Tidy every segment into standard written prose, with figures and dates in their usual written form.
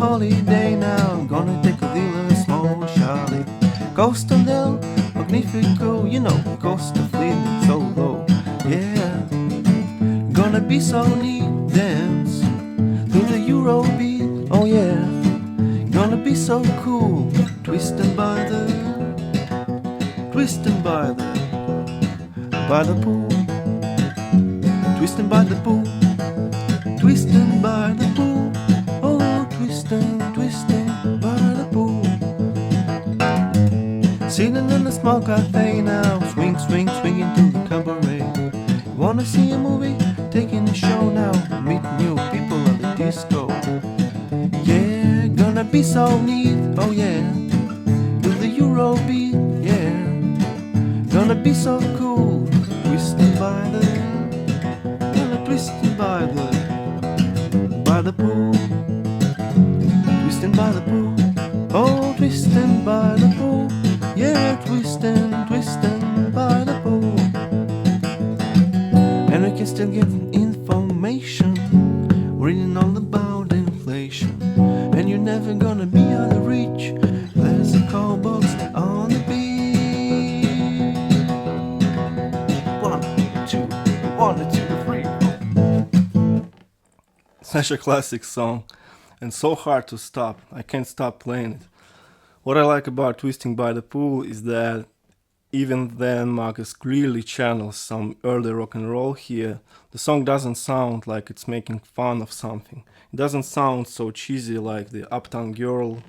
holiday now, gonna take a little small Charlie. Costa del Magnifico, you know, Costa feeling so low. Yeah, gonna be so neat, dance to the Eurobeat. Oh yeah, gonna be so cool, twisting by the pool, twisting by the pool, twisting by the pool, oh twisting by the pool. Sitting in a small cafe now, swinging to the cabaret. Wanna see a movie? Taking a show now, meet new people at the disco. Yeah, gonna be so neat, oh yeah, to the Eurobeat, yeah. Gonna be so cool, twisting by the pool, twisting by the pool, oh twisting by the pool, yeah, twisting by the pool. And we can still get information, reading all about inflation. And you're never gonna be out of reach, there's a call box on the beach. 1, 2, 1, 2, 3. Such a classic song, and so hard to stop. I can't stop playing it. What I like about Twisting by the Pool is that even then Marcus clearly channels some early rock and roll here. The song doesn't sound like it's making fun of something. It doesn't sound so cheesy like the Uptown Girl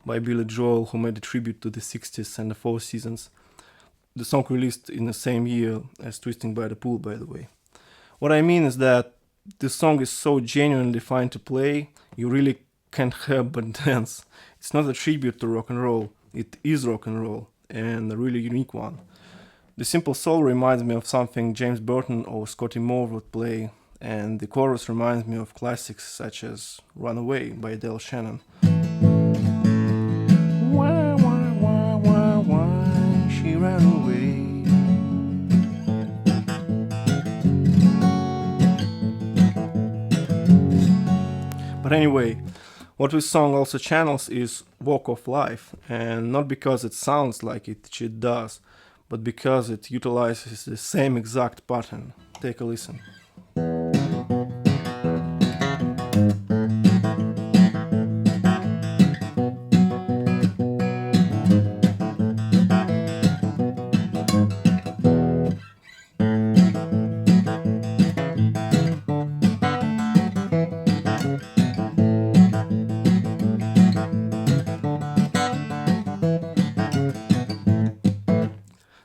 by Billy Joel, who made a tribute to the 60s and the Four Seasons. The song released in the same year as Twisting by the Pool, by the way. What I mean is that this song is so genuinely fun to play, you really can't help but dance. It's not a tribute to rock and roll, it is rock and roll, and a really unique one. The simple soul reminds me of something James Burton or Scotty Moore would play, and the chorus reminds me of classics such as Runaway by Adele Shannon. Why, she ran away. But anyway, what this song also channels is Walk of Life, and not because it sounds like it does, but because it utilizes the same exact pattern. Take a listen.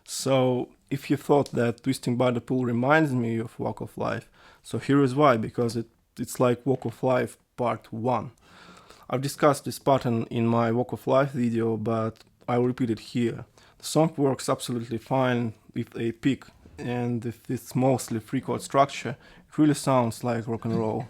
So, if you thought that Twisting by the Pool reminds me of Walk of Life, so here is why, because it's like Walk of Life Part 1. I've discussed this pattern in my Walk of Life video, but I'll repeat it here. The song works absolutely fine with a pick, and with this mostly 3-chord structure, it really sounds like rock and roll.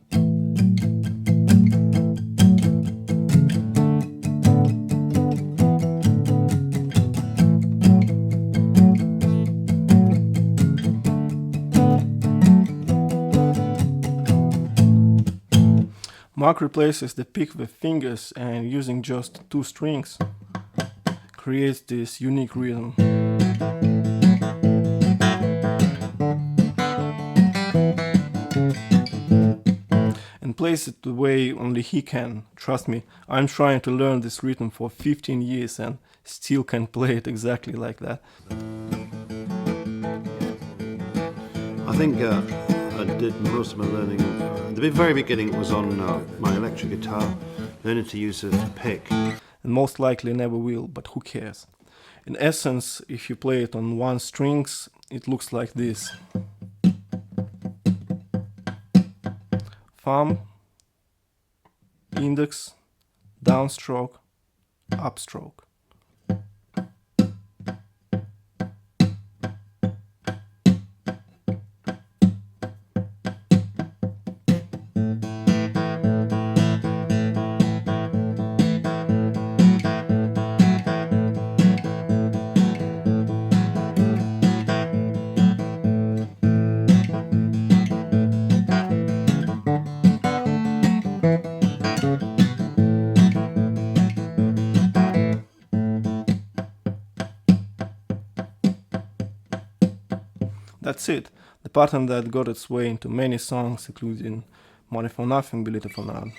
Mark replaces the pick with fingers and using just 2 strings creates this unique rhythm. And plays it the way only he can. Trust me, I'm trying to learn this rhythm for 15 years and still can't play it exactly like that. I think I did most of my learning. The very beginning was on my electric guitar, learning to use a pick. And most likely never will, but who cares? In essence, if you play it on 1 strings, it looks like this. Thumb, index, downstroke, upstroke. That's it, the pattern that got its way into many songs, including Money for Nothing, Bilete for Nada.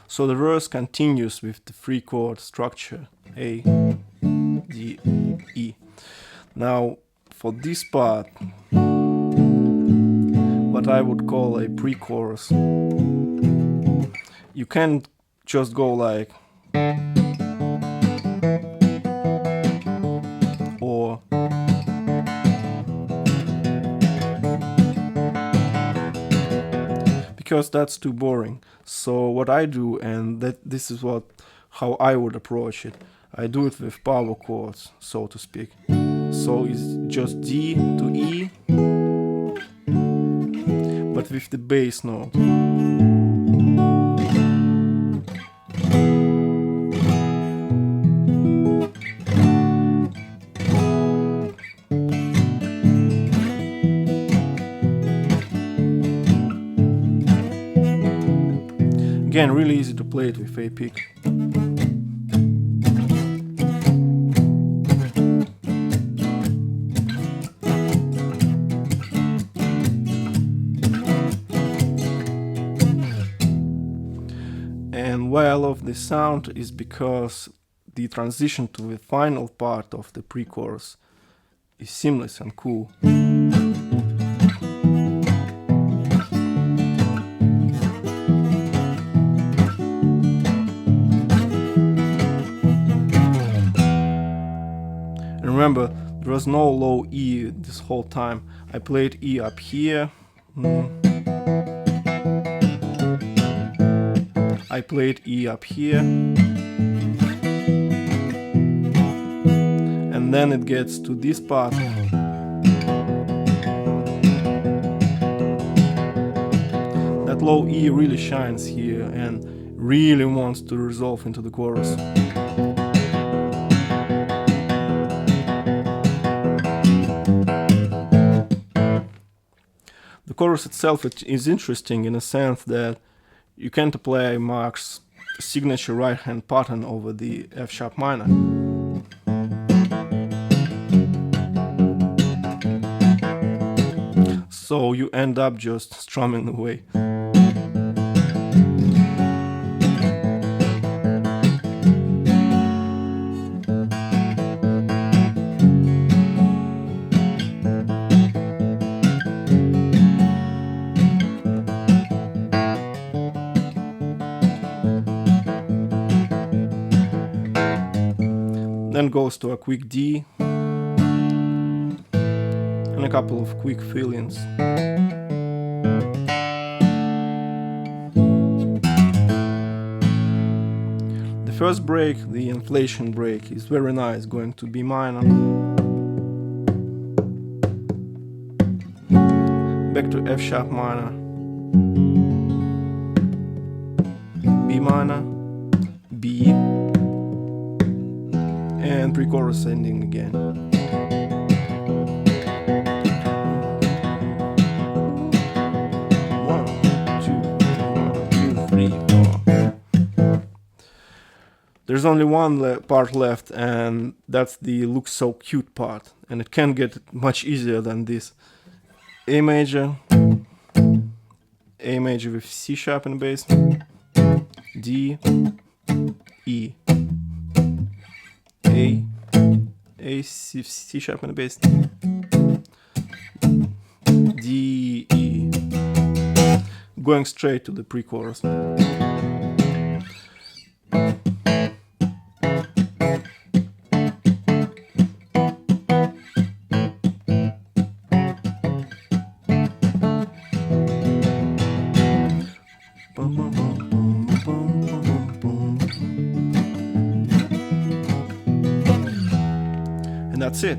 So the verse continues with the 3-chord structure, A, D, E. Now, for this part, what I would call a pre-chorus, you can't just go like, or, because that's too boring. So what I do, and this is how I would approach it, I do it with power chords, so to speak. So it's just D to E, but with the bass note. Again, really easy to play it with a pick. And why I love this sound is because the transition to the final part of the pre-chorus is seamless and cool. And remember, there was no low E this whole time. I played E up here. I played E up here, and then it gets to this part. That low E really shines here and really wants to resolve into the chorus. The chorus itself is interesting in a sense that you can't apply Mark's signature right-hand pattern over the F sharp minor. So you end up just strumming away. Then goes to a quick D and a couple of quick fill-ins. The first break, the inflation break, is very nice, going to B minor. Back to F sharp minor, B minor, B, and pre-chorus ending again. One, two, 3, 4. There's only one part left, and that's the "Look So Cute" part, and it can't get much easier than this. A major with C sharp in the bass, D, E, A, C sharp in the bass, D, E, going straight to the pre-chorus. And that's it.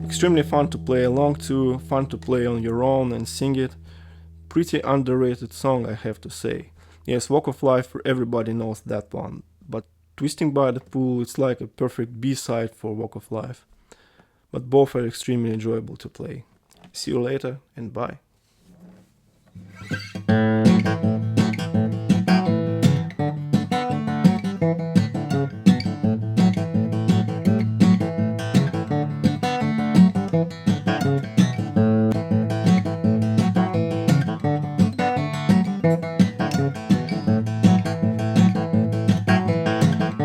Extremely fun to play along to, fun to play on your own and sing it. Pretty underrated song, I have to say. Yes, Walk of Life, everybody knows that one, but Twisting by the Pool, it's like a perfect B-side for Walk of Life. But both are extremely enjoyable to play. See you later, and bye.